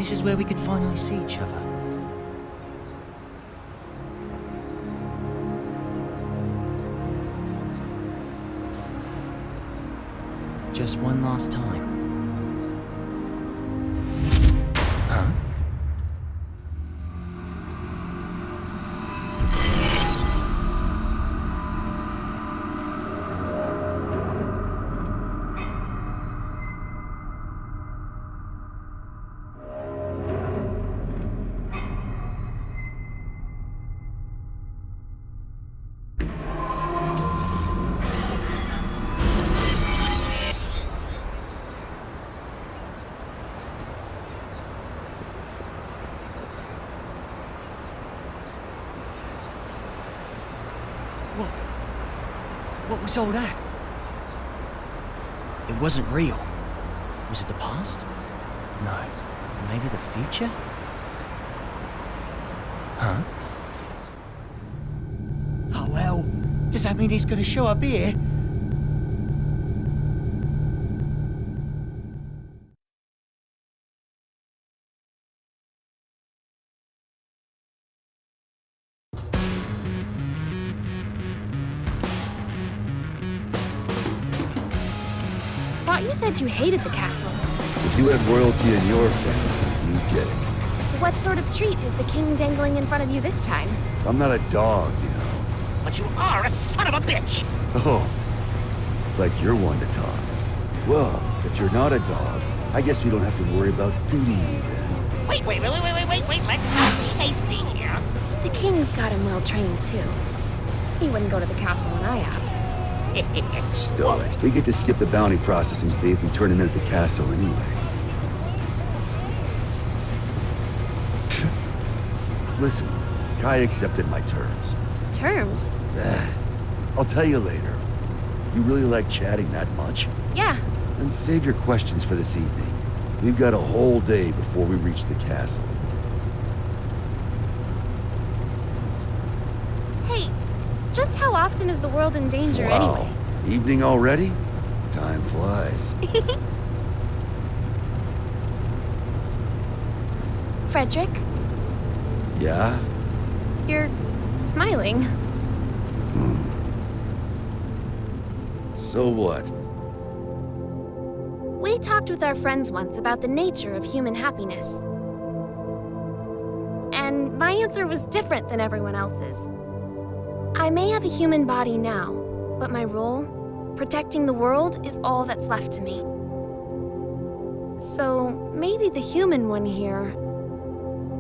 this is where we could finally see each other. Just one last time. Huh? What was all that? It wasn't real. Was it the past? No. Maybe the future? Huh? Oh well, does that mean he's gonna show up here? Thought you said you hated the castle. If you had royalty in your family, you'd get it. What sort of treat is the king dangling in front of you this time? I'm not a dog, you know. But you are a son of a bitch! Oh, like you're one to talk. Well, if you're not a dog, I guess we don't have to worry about feeding you then. Wait, let's not be hasty here. The king's got him well trained too. He wouldn't go to the castle when I asked. Still, we get to skip the bounty processing fee if we turn him in at the castle anyway. Listen, Kai accepted my terms. Terms? I'll tell you later. You really like chatting that much? Yeah. Then save your questions for this evening. We've got a whole day before we reach the castle. Hey, just how often is the world in danger anyway? Evening already? Time flies. Frederick, Yeah? you're smiling. So what? We talked with our friends once about the nature of human happiness. And my answer was different than everyone else's. I may have a human body now, but my role, protecting the world, is all that's left to me. So maybe the human one here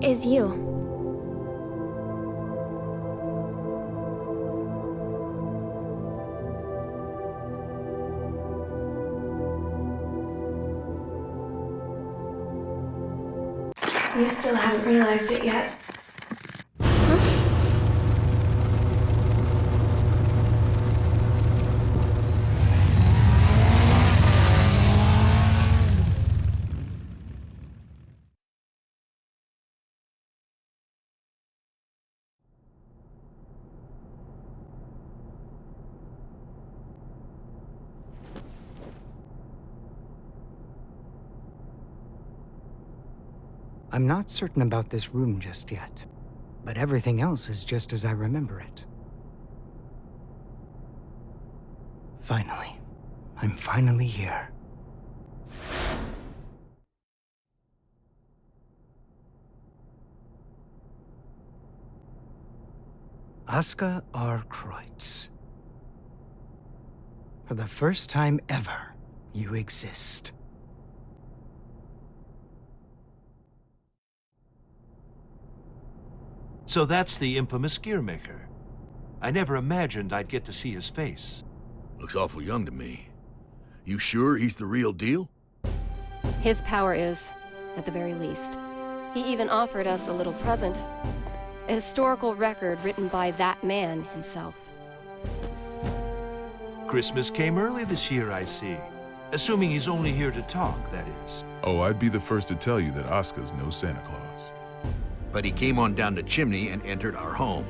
is you. You still haven't realized it yet. I'm not certain about this room just yet, but everything else is just as I remember it. Finally. I'm finally here. Aska R. Kreutz. For the first time ever, you exist. So that's the infamous gearmaker. I never imagined I'd get to see his face. Looks awful young to me. You sure he's the real deal? His power is, at the very least. He even offered us a little present. A historical record written by that man himself. Christmas came early this year, I see. Assuming he's only here to talk, that is. Oh, I'd be the first to tell you that Oscar's no Santa Claus. But he came on down the chimney and entered our home.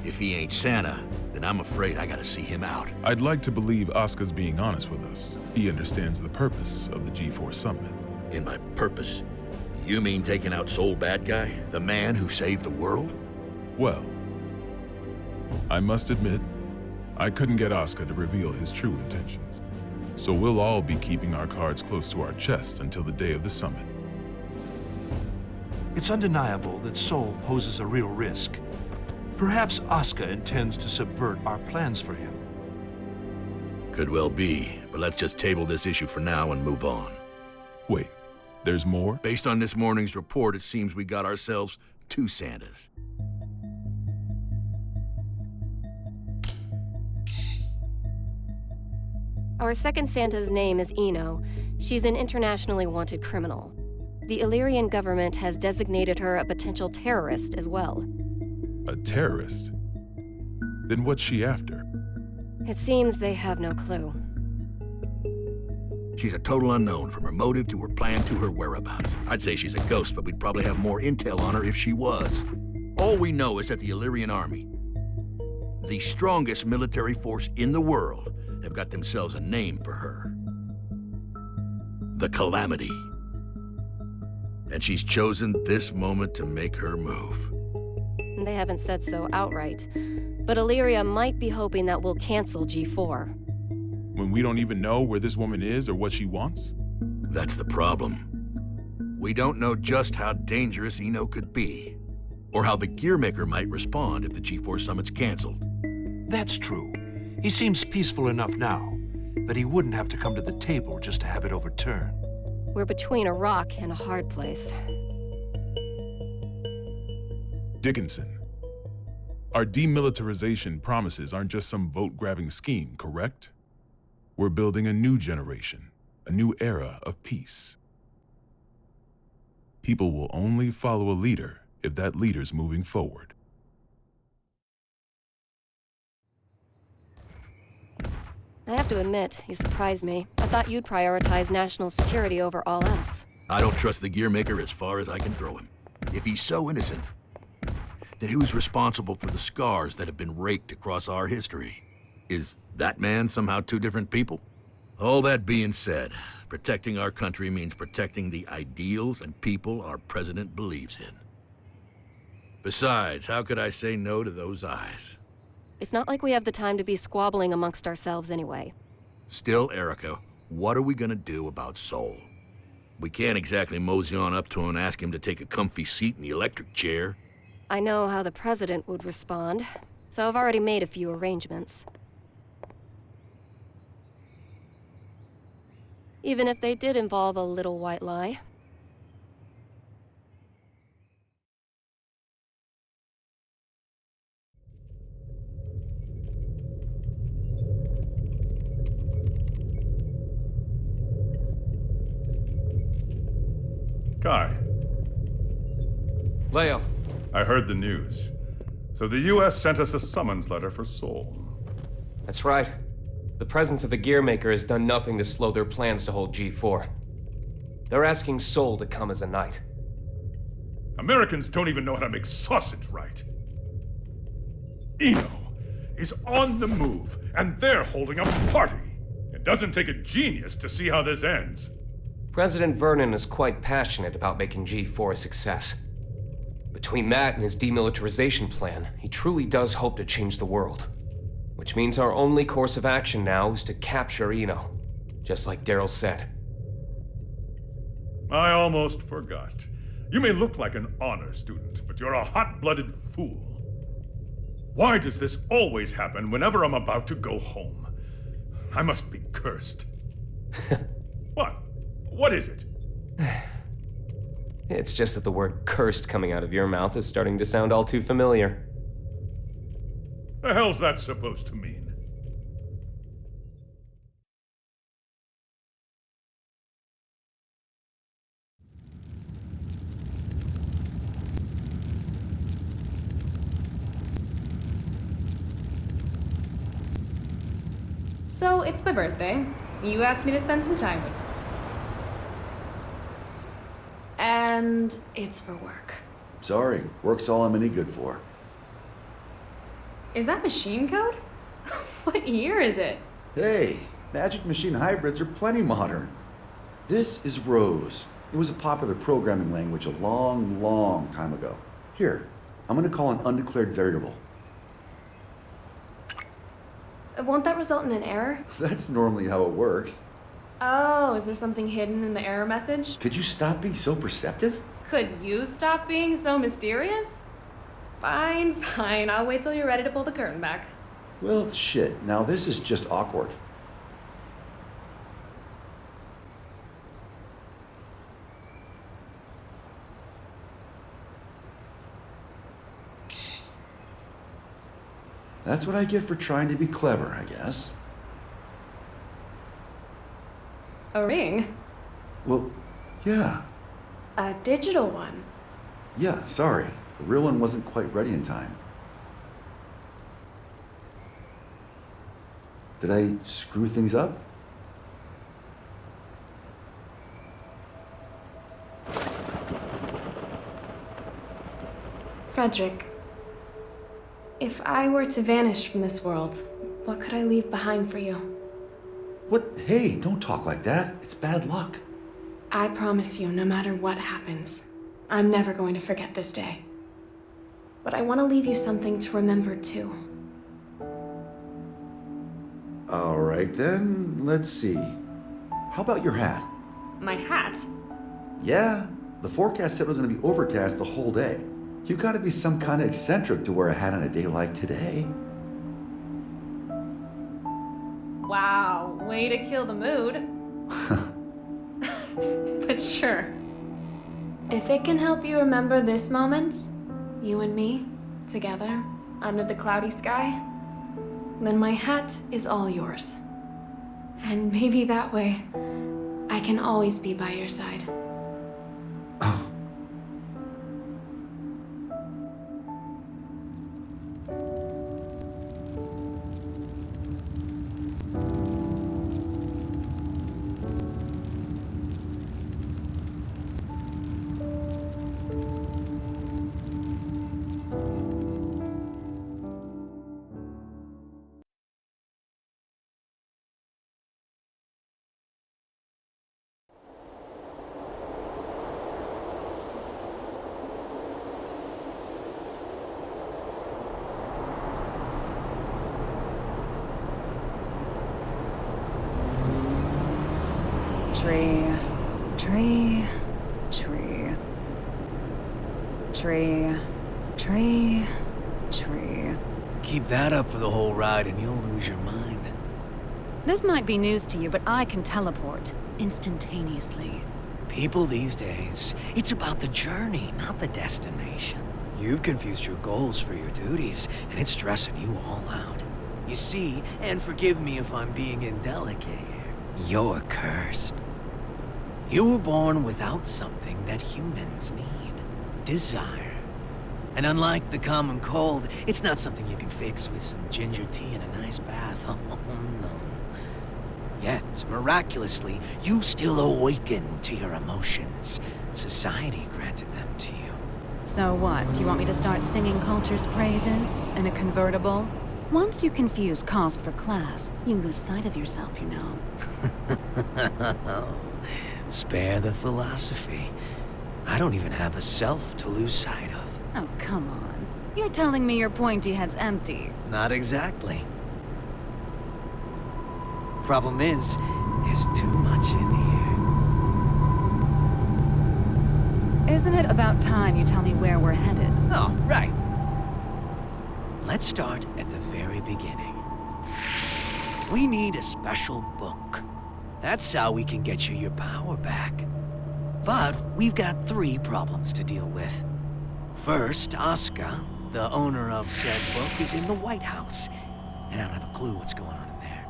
If he ain't Santa, then I'm afraid I gotta see him out. I'd like to believe Oscar's being honest with us. He understands the purpose of the G4 summit. And by purpose, You mean taking out Sol Badguy, the man who saved the world? Well, I must admit, I couldn't get Oscar to reveal his true intentions. So we'll all be keeping our cards close to our chest until the day of the summit. It's undeniable that Sol poses a real risk. Perhaps Oscar intends to subvert our plans for him. Could well be, but let's just table this issue for now and move on. Wait, there's more? Based on this morning's report, it seems we got ourselves 2 Santas. Our second Santa's name is Eno. She's an internationally wanted criminal. The Illyrian government has designated her a potential terrorist as well. A terrorist? Then what's she after? It seems they have no clue. She's a total unknown, from her motive to her plan to her whereabouts. I'd say she's a ghost, but we'd probably have more intel on her if she was. All we know is that the Illyrian army, the strongest military force in the world, have got themselves a name for her. The Calamity. And she's chosen this moment to make her move. They haven't said so outright, but Illyria might be hoping that we'll cancel G4. When we don't even know where this woman is or what she wants? That's the problem. We don't know just how dangerous Eno could be, or how the Gearmaker might respond if the G4 summit's canceled. That's true. He seems peaceful enough now, but he wouldn't have to come to the table just to have it overturned. We're between a rock and a hard place. Dickinson, our demilitarization promises aren't just some vote-grabbing scheme, correct? We're building a new generation, a new era of peace. People will only follow a leader if that leader's moving forward. I have to admit, you surprised me. I thought you'd prioritize national security over all else. I don't trust the Gearmaker as far as I can throw him. If he's so innocent, then who's responsible for the scars that have been raked across our history? Is that man somehow 2 different people? All that being said, protecting our country means protecting the ideals and people our president believes in. Besides, how could I say no to those eyes? It's not like we have the time to be squabbling amongst ourselves anyway. Still, Erica, what are we gonna do about Sol? We can't exactly mosey on up to him and ask him to take a comfy seat in the electric chair. I know how the president would respond, so I've already made a few arrangements. Even if they did involve a little white lie. Kai. Leo. I heard the news. So the U.S. sent us a summons letter for Sol. That's right. The presence of the Gearmaker has done nothing to slow their plans to hold G4. They're asking Sol to come as a knight. Americans don't even know how to make sausage right. Eno is on the move, and they're holding a party. It doesn't take a genius to see how this ends. President Vernon is quite passionate about making G4 a success. Between that and his demilitarization plan, he truly does hope to change the world. Which means our only course of action now is to capture Eno, just like Daryl said. I almost forgot. You may look like an honor student, but you're a hot-blooded fool. Why does this always happen whenever I'm about to go home? I must be cursed. What? What is it? It's just that the word cursed coming out of your mouth is starting to sound all too familiar. The hell's that supposed to mean? So, it's my birthday. You asked me to spend some time with you. And it's for work. Sorry, work's all I'm any good for. Is that machine code? What year is it? Hey, magic machine hybrids are plenty modern. This is Rose, It was a popular programming language a long, long time ago. Here, I'm gonna call an undeclared variable. Won't that result in an error? That's normally how it works. Oh, is there something hidden in the error message? Could you stop being so perceptive? Could you stop being so mysterious? Fine, fine. I'll wait till you're ready to pull the curtain back. Well, shit. Now this is just awkward. That's what I get for trying to be clever, I guess. A ring? Well, yeah. A digital one? Yeah, sorry. The real one wasn't quite ready in time. Did I screw things up? Frederick, if I were to vanish from this world, what could I leave behind for you? What? Hey, don't talk like that. It's bad luck. I promise you, no matter what happens, I'm never going to forget this day. But I want to leave you something to remember too. All right then, let's see. How about your hat? My hat? Yeah, the forecast said it was going to be overcast the whole day. You gotta be some kind of eccentric to wear a hat on a day like today. Wow, way to kill the mood. But sure. If it can help you remember this moment, you and me, together, under the cloudy sky, then my hat is all yours. And maybe that way, I can always be by your side. Oh. Tree, tree, tree. Tree, tree, tree. Keep that up for the whole ride and you'll lose your mind. This might be news to you, but I can teleport instantaneously. People these days, it's about the journey, not the destination. You've confused your goals for your duties, and it's stressing you all out. You see, and forgive me if I'm being indelicate here, you're cursed. You were born without something that humans need. Desire. And unlike the common cold, it's not something you can fix with some ginger tea and a nice bath. Oh, no. Yet, miraculously, you still awaken to your emotions. Society granted them to you. So what? Do you want me to start singing culture's praises in a convertible? Once you confuse cost for class, you lose sight of yourself, you know. Spare the philosophy. I don't even have a self to lose sight of. Oh, come on. You're telling me your pointy head's empty. Not exactly. Problem is, there's too much in here. Isn't it about time you tell me where we're headed? Oh, right. Let's start at the very beginning. We need a special book. That's how we can get you your power back. But we've got 3 problems to deal with. First, Asuka, the owner of said book, is in the White House, and I don't have a clue what's going on in there.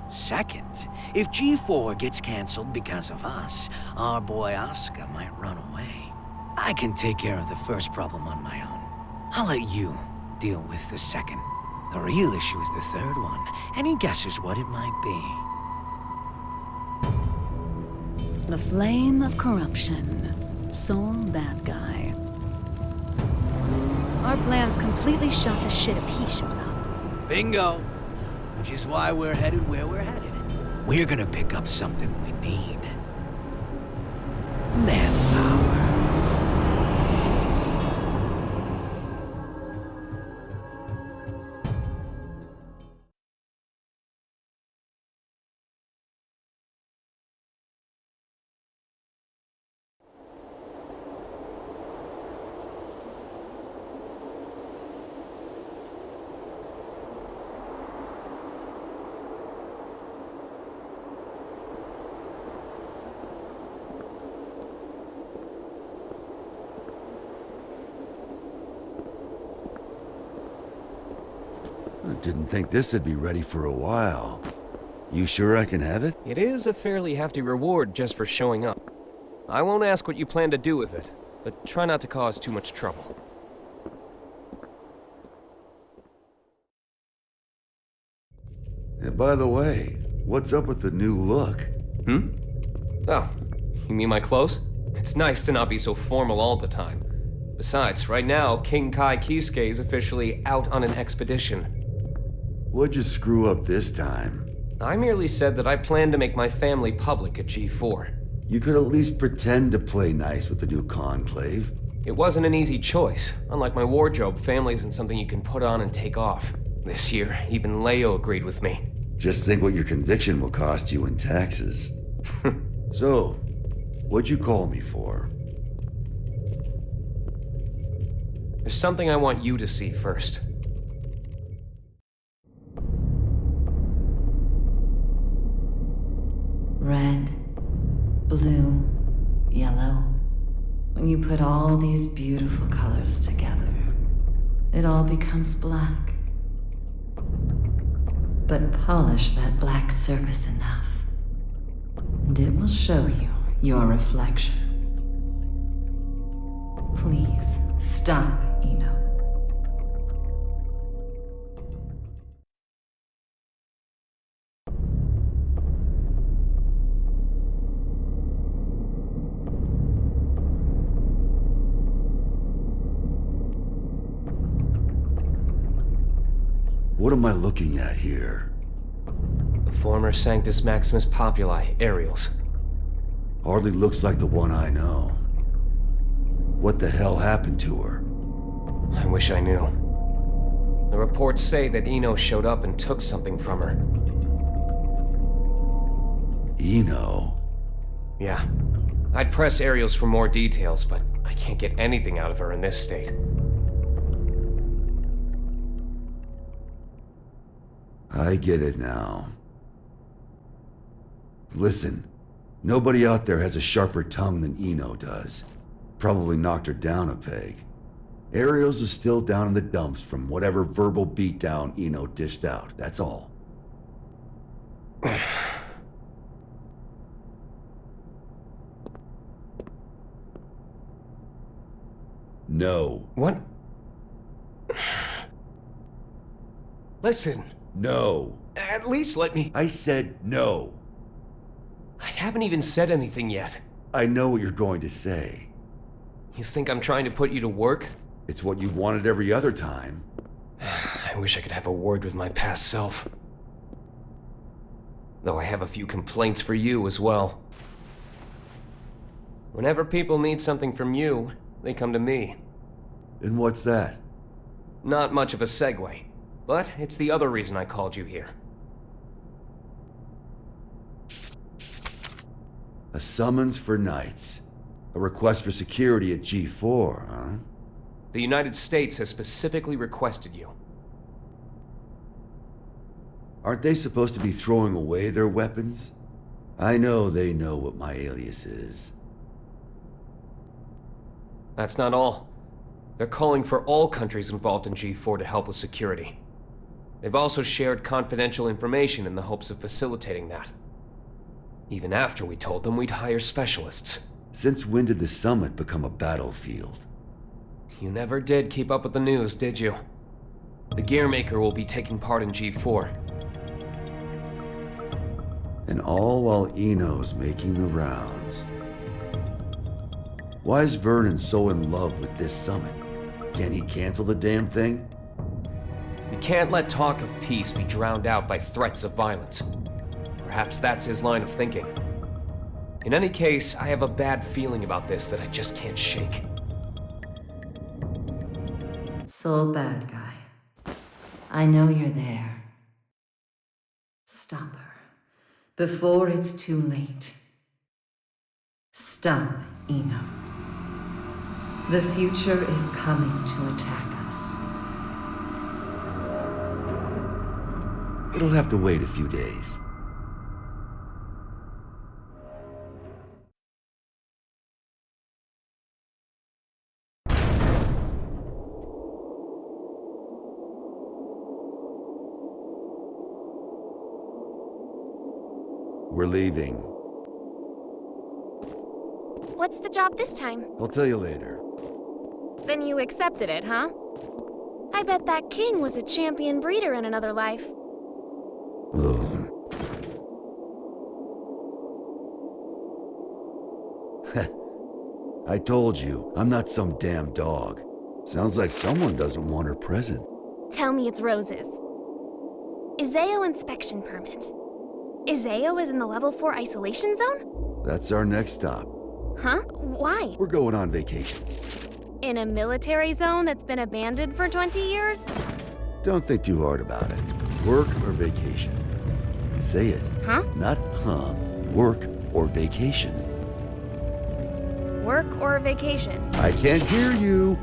Second, if G4 gets canceled because of us, our boy Asuka might run away. I can take care of the first problem on my own. I'll let you deal with the second. The real issue is the third one. Any guesses what it might be? The flame of corruption. Sol Badguy. Our plan's completely shot to shit if he shows up. Bingo! Which is why we're headed where we're headed. We're gonna pick up something we need. manpower. I didn't think this would be ready for a while. You sure I can have it? It is a fairly hefty reward just for showing up. I won't ask what you plan to do with it, but try not to cause too much trouble. And by the way, what's up with the new look? Oh, you mean my clothes? It's nice to not be so formal all the time. Besides, right now, King Kai Kisuke is officially out on an expedition. What'd you screw up this time? I merely said that I plan to make my family public at G4. You could at least pretend to play nice with the new conclave. It wasn't an easy choice. Unlike my wardrobe, family isn't something you can put on and take off. This year, even Leo agreed with me. Just think what your conviction will cost you in taxes. So, what'd you call me for? There's something I want you to see first. Red, blue, yellow. When you put all these beautiful colors together, it all becomes black. But polish that black surface enough, and it will show you your reflection. Please, stop, Eno. What am I looking at here? The former Sanctus Maximus Populi, Aerials. Hardly looks like the one I know. What the hell happened to her? I wish I knew. The reports say that Eno showed up and took something from her. Eno? Yeah. I'd press Aerials for more details, but I can't get anything out of her in this state. I get it now. Listen, nobody out there has a sharper tongue than Eno does. Probably knocked her down a peg. Aerials is still down in the dumps from whatever verbal beatdown Eno dished out, that's all. No. What? Listen. No. At least let me... I said no. I haven't even said anything yet. I know what you're going to say. You think I'm trying to put you to work? It's what you've wanted every other time. I wish I could have a word with my past self. Though I have a few complaints for you as well. Whenever people need something from you, they come to me. And what's that? Not much of a segue, but it's the other reason I called you here. A summons for knights. A request for security at G4, huh? The United States has specifically requested you. Aren't they supposed to be throwing away their weapons? I know they know what my alias is. That's not all. They're calling for all countries involved in G4 to help with security. They've also shared confidential information in the hopes of facilitating that. Even after we told them we'd hire specialists. Since when did the summit become a battlefield? You never did keep up with the news, did you? The Gearmaker will be taking part in G4. And all while Eno's making the rounds. Why is Vernon so in love with this summit? Can't he cancel the damn thing? We can't let talk of peace be drowned out by threats of violence. Perhaps that's his line of thinking. In any case, I have a bad feeling about this that I just can't shake. Sol Badguy, I know you're there. Stop her before it's too late. Stop Eno. The future is coming to attack us. It'll have to wait a few days. We're leaving. What's the job this time? I'll tell you later. Then you accepted it, huh? I bet that king was a champion breeder in another life. Ugh. I told you, I'm not some damn dog. Sounds like someone doesn't want her present. Tell me it's roses. Izeo inspection permit. Izeo is in the level 4 isolation zone? That's our next stop. Huh? Why? We're going on vacation. In a military zone that's been abandoned for 20 years? Don't think too hard about it. Work or vacation? Say it. Huh? Not huh. Work or vacation. Work or vacation? I can't hear you.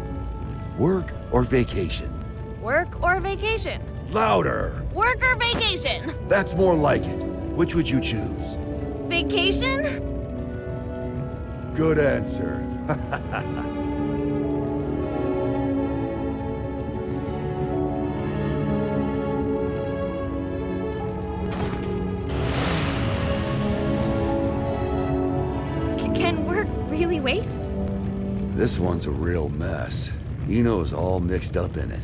Work or vacation? Work or vacation? Louder! Work or vacation? That's more like it. Which would you choose? Vacation? Good answer. Can work really wait? This one's a real mess. Eno's all mixed up in it.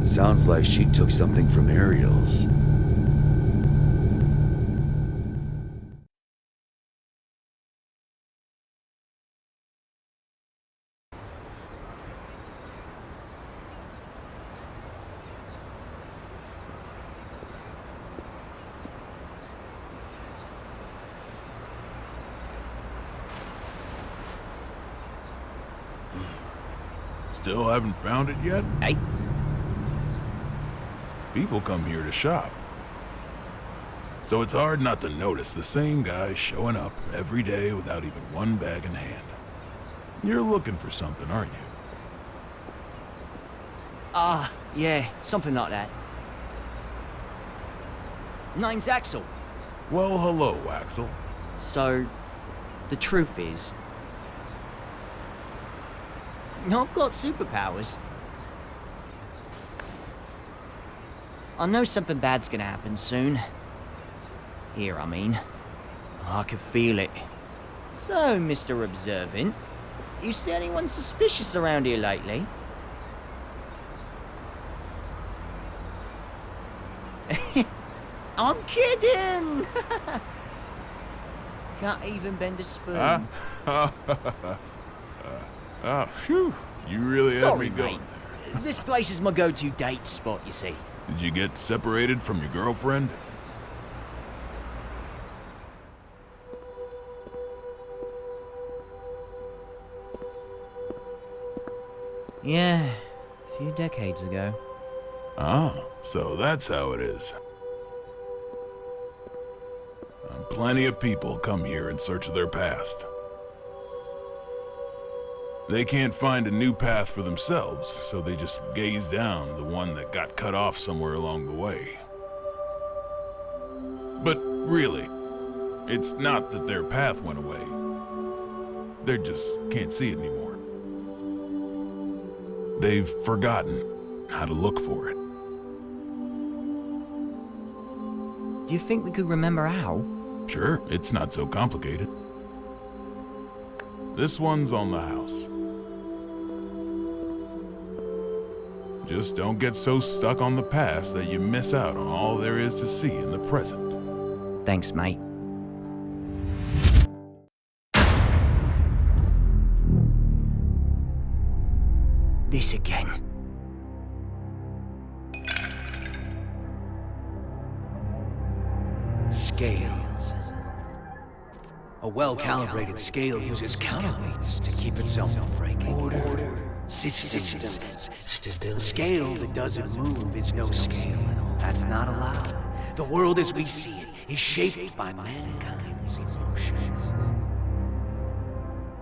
Sounds like she took something from Ariel's. Still haven't found it yet? Hey? People come here to shop. So it's hard not to notice the same guy showing up every day without even one bag in hand. You're looking for something, aren't you? Yeah, something like that. Name's Axel. Well, hello, Axel. So, the truth is, I've got superpowers. I know something bad's gonna happen soon. Here, I mean. I can feel it. So, Mr. Observant, you see anyone suspicious around here lately? I'm kidding! Can't even bend a spoon. Phew. You really had me Sorry, going mate. there. This place is my go-to date spot, you see. Did you get separated from your girlfriend? Yeah, a few decades ago. Ah, so that's how it is. Plenty of people come here in search of their past. They can't find a new path for themselves, so they just gaze down the one that got cut off somewhere along the way. But really, it's not that their path went away. They just can't see it anymore. They've forgotten how to look for it. Do you think we could remember how? Sure, it's not so complicated. This one's on the house. Just don't get so stuck on the past that you miss out on all there is to see in the present. Thanks, mate. This again. Scales. A well-calibrated scale uses counterweights to keep itself from breaking. Order, systems, stability. A scale that doesn't move is no scale at all. That's not allowed. The world as we see it is shaped by mankind's emotions.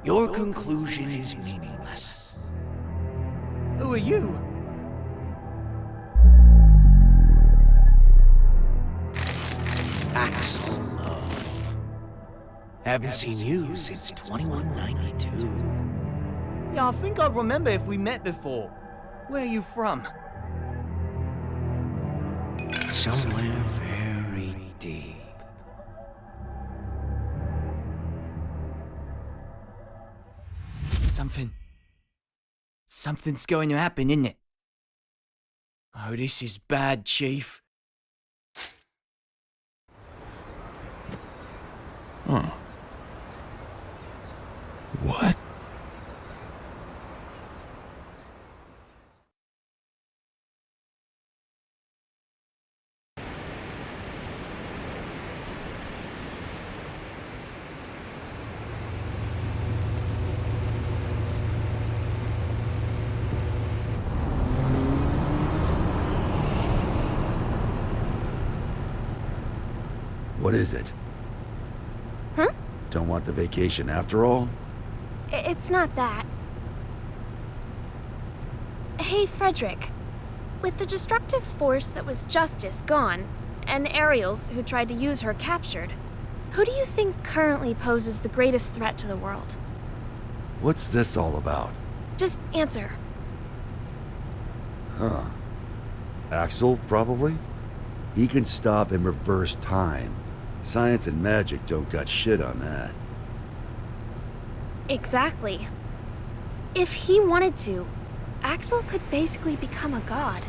Your conclusion is meaningless. Who are you? Axel Love. Haven't seen you since 2192. Yeah, I think I remember if we met before. Where are you from? Somewhere very deep. Something's going to happen, isn't it? Oh, this is bad, Chief. Huh. What? What is it? Huh? Don't want the vacation after all? It's not that. Hey, Frederick. With the destructive force that was Justice gone, and Ariels who tried to use her captured, who do you think currently poses the greatest threat to the world? What's this all about? Just answer. Huh. Axel, probably? He can stop and reverse time. Science and magic don't got shit on that. Exactly. If he wanted to, Axel could basically become a god.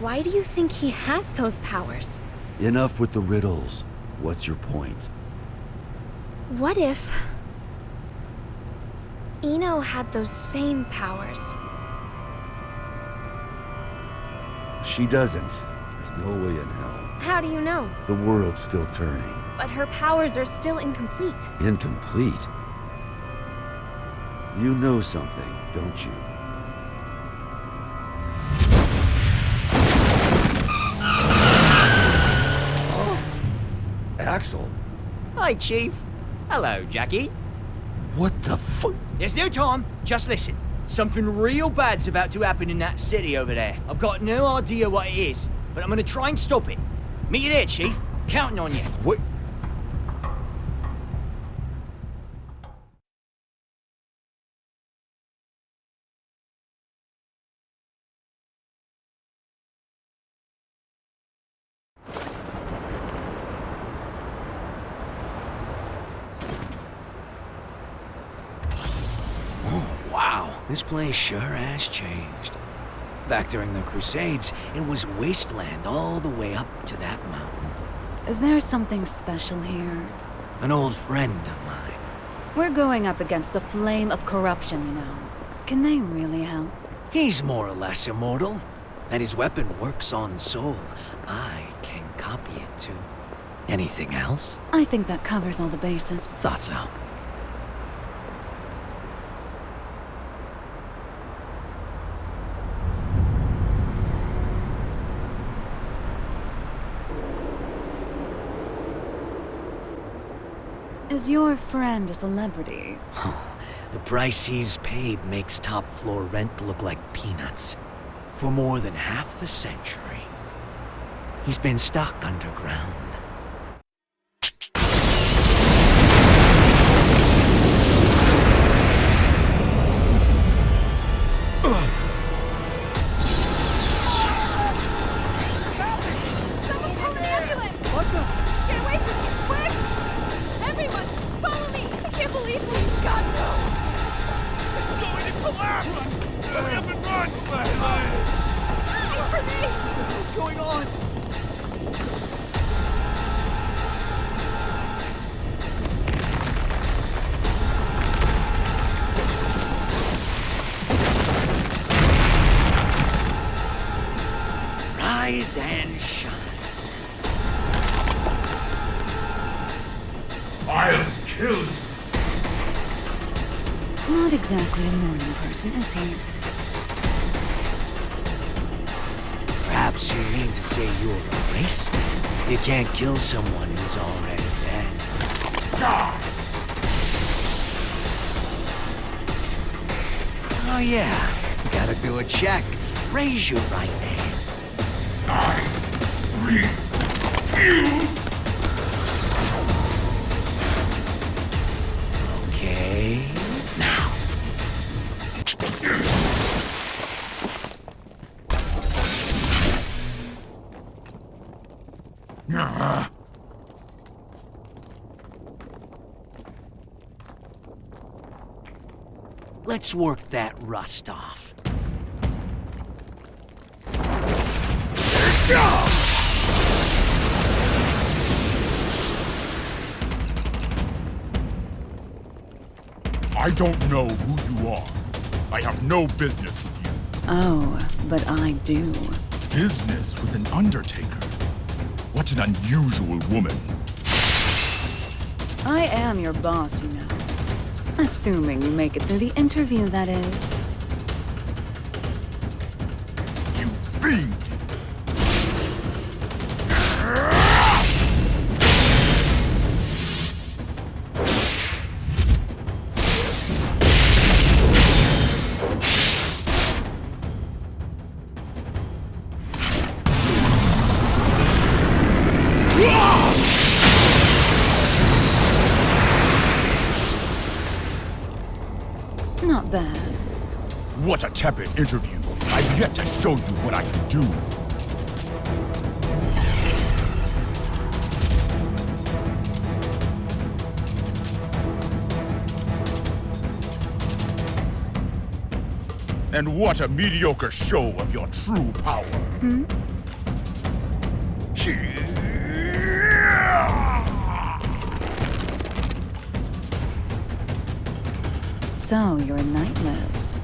Why do you think he has those powers? Enough with the riddles. What's your point? What if Eno had those same powers? She doesn't. There's no way in hell. How do you know? The world's still turning. But her powers are still incomplete. Incomplete? You know something, don't you? Oh. Axel? Hi, Chief. Hello, Jackie. What the fuck? There's no time. Just listen. Something real bad's about to happen in that city over there. I've got no idea what it is, but I'm gonna try and stop it. Meet you there, Chief. Counting on you. What? Wow, this place sure has changed. Back during the Crusades, it was wasteland all the way up to that mountain. Is there something special here? An old friend of mine. We're going up against the flame of corruption, you know. Can they really help? He's more or less immortal, and his weapon works on Sol. I can copy it too. Anything else? I think that covers all the bases. Thought so. Is your friend a celebrity? The price he's paid makes top floor rent look like peanuts. For more than half a century, he's been stuck underground. Rise and shine. I'll kill you. Not exactly a morning person, is he? Perhaps you mean to say you're a raceman. You can't kill someone who's already dead. Oh yeah, gotta do a check. Raise your right hand. I refuse. Okay, now. Let's work that rust off. Go! I don't know who you are. I have no business with you. Oh, but I do. Business with an undertaker? What an unusual woman. I am your boss, you know. Assuming you make it through the interview, that is. You fiend! Not bad. What a tepid interview. I've yet to show you what I can do. And what a mediocre show of your true power. Hmm? So, you're knightless.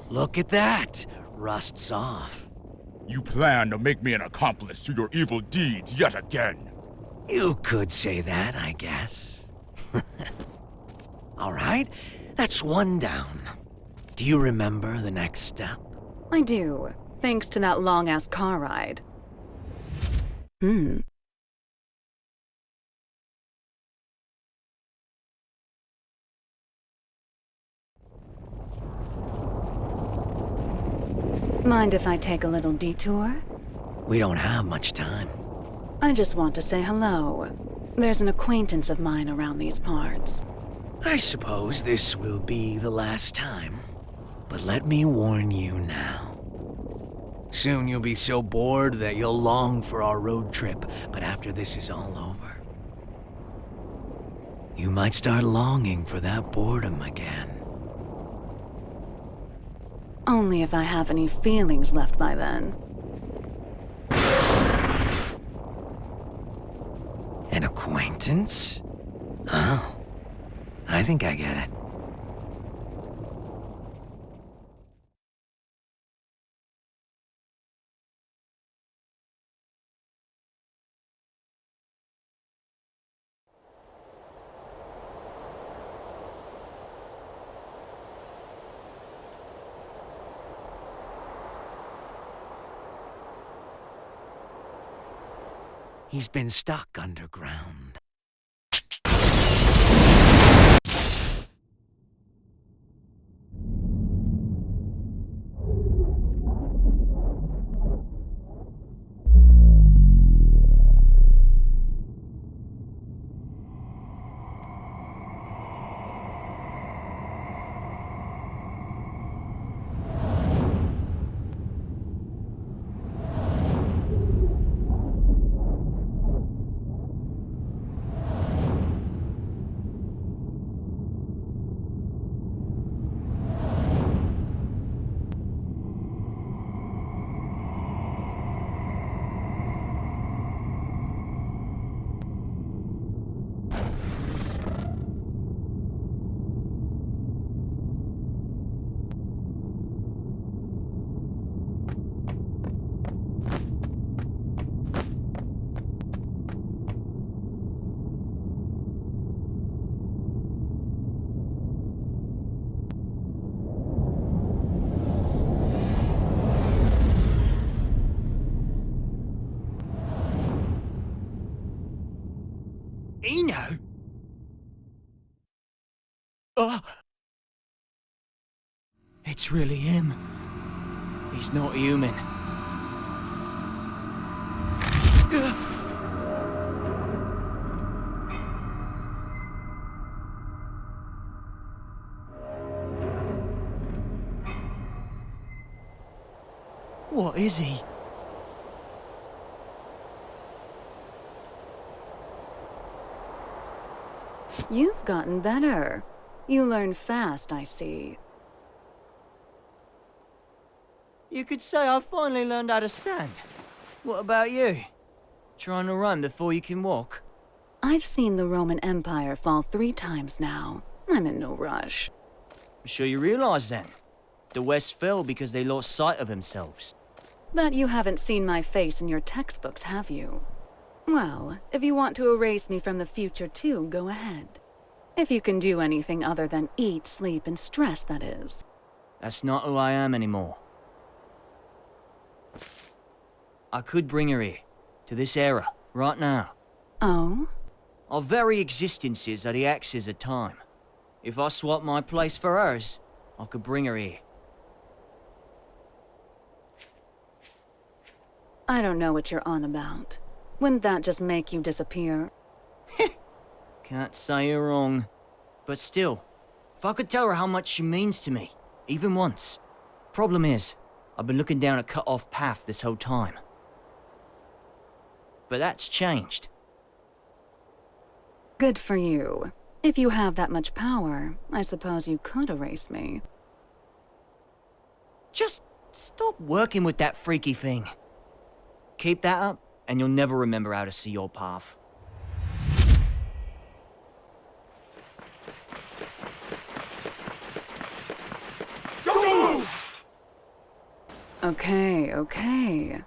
Look at that. Rust's off. You plan to make me an accomplice to your evil deeds yet again. You could say that, I guess. All right, that's one down. Do you remember the next step? I do, thanks to that long-ass car ride. Mind if I take a little detour? We don't have much time. I just want to say hello. There's an acquaintance of mine around these parts. I suppose this will be the last time. But let me warn you now. Soon you'll be so bored that you'll long for our road trip, but after this is all over, you might start longing for that boredom again. Only if I have any feelings left by then. An acquaintance? Oh, I think I get it. He's been stuck underground. It's really him. He's not human. What is he? You've gotten better. You learn fast, I see. You could say I finally learned how to stand. What about you? Trying to run before you can walk? I've seen the Roman Empire fall 3 times now. I'm in no rush. I'm sure you realize then. The West fell because they lost sight of themselves. But you haven't seen my face in your textbooks, have you? Well, if you want to erase me from the future too, go ahead. If you can do anything other than eat, sleep, and stress, that is. That's not who I am anymore. I could bring her here, to this era, right now. Oh? Our very existences are the axes of time. If I swap my place for hers, I could bring her here. I don't know what you're on about. Wouldn't that just make you disappear? Can't say you're wrong. But still, if I could tell her how much she means to me, even once. Problem is, I've been looking down a cut-off path this whole time. But that's changed. Good for you. If you have that much power, I suppose you could erase me. Just stop working with that freaky thing. Keep that up, and you'll never remember how to see your path. Okay.